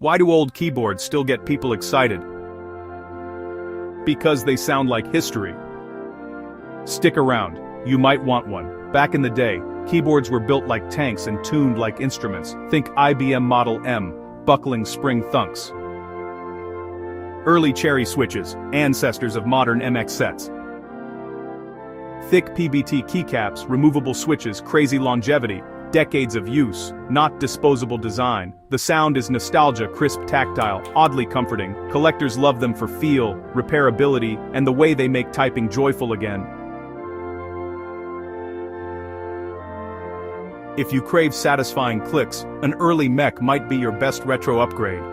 Why do old keyboards still get people excited? Because they sound like history. Stick around, you might want one. Back in the day, keyboards were built like tanks and tuned like instruments. Think IBM Model M, buckling spring thunks. Early cherry switches, ancestors of modern MX sets. Thick PBT keycaps, removable switches, crazy longevity, decades of use, not disposable design. The sound is nostalgia, crisp, tactile, oddly comforting. Collectors love them for feel, repairability, and the way they make typing joyful again. If you crave satisfying clicks, an early mech might be your best retro upgrade.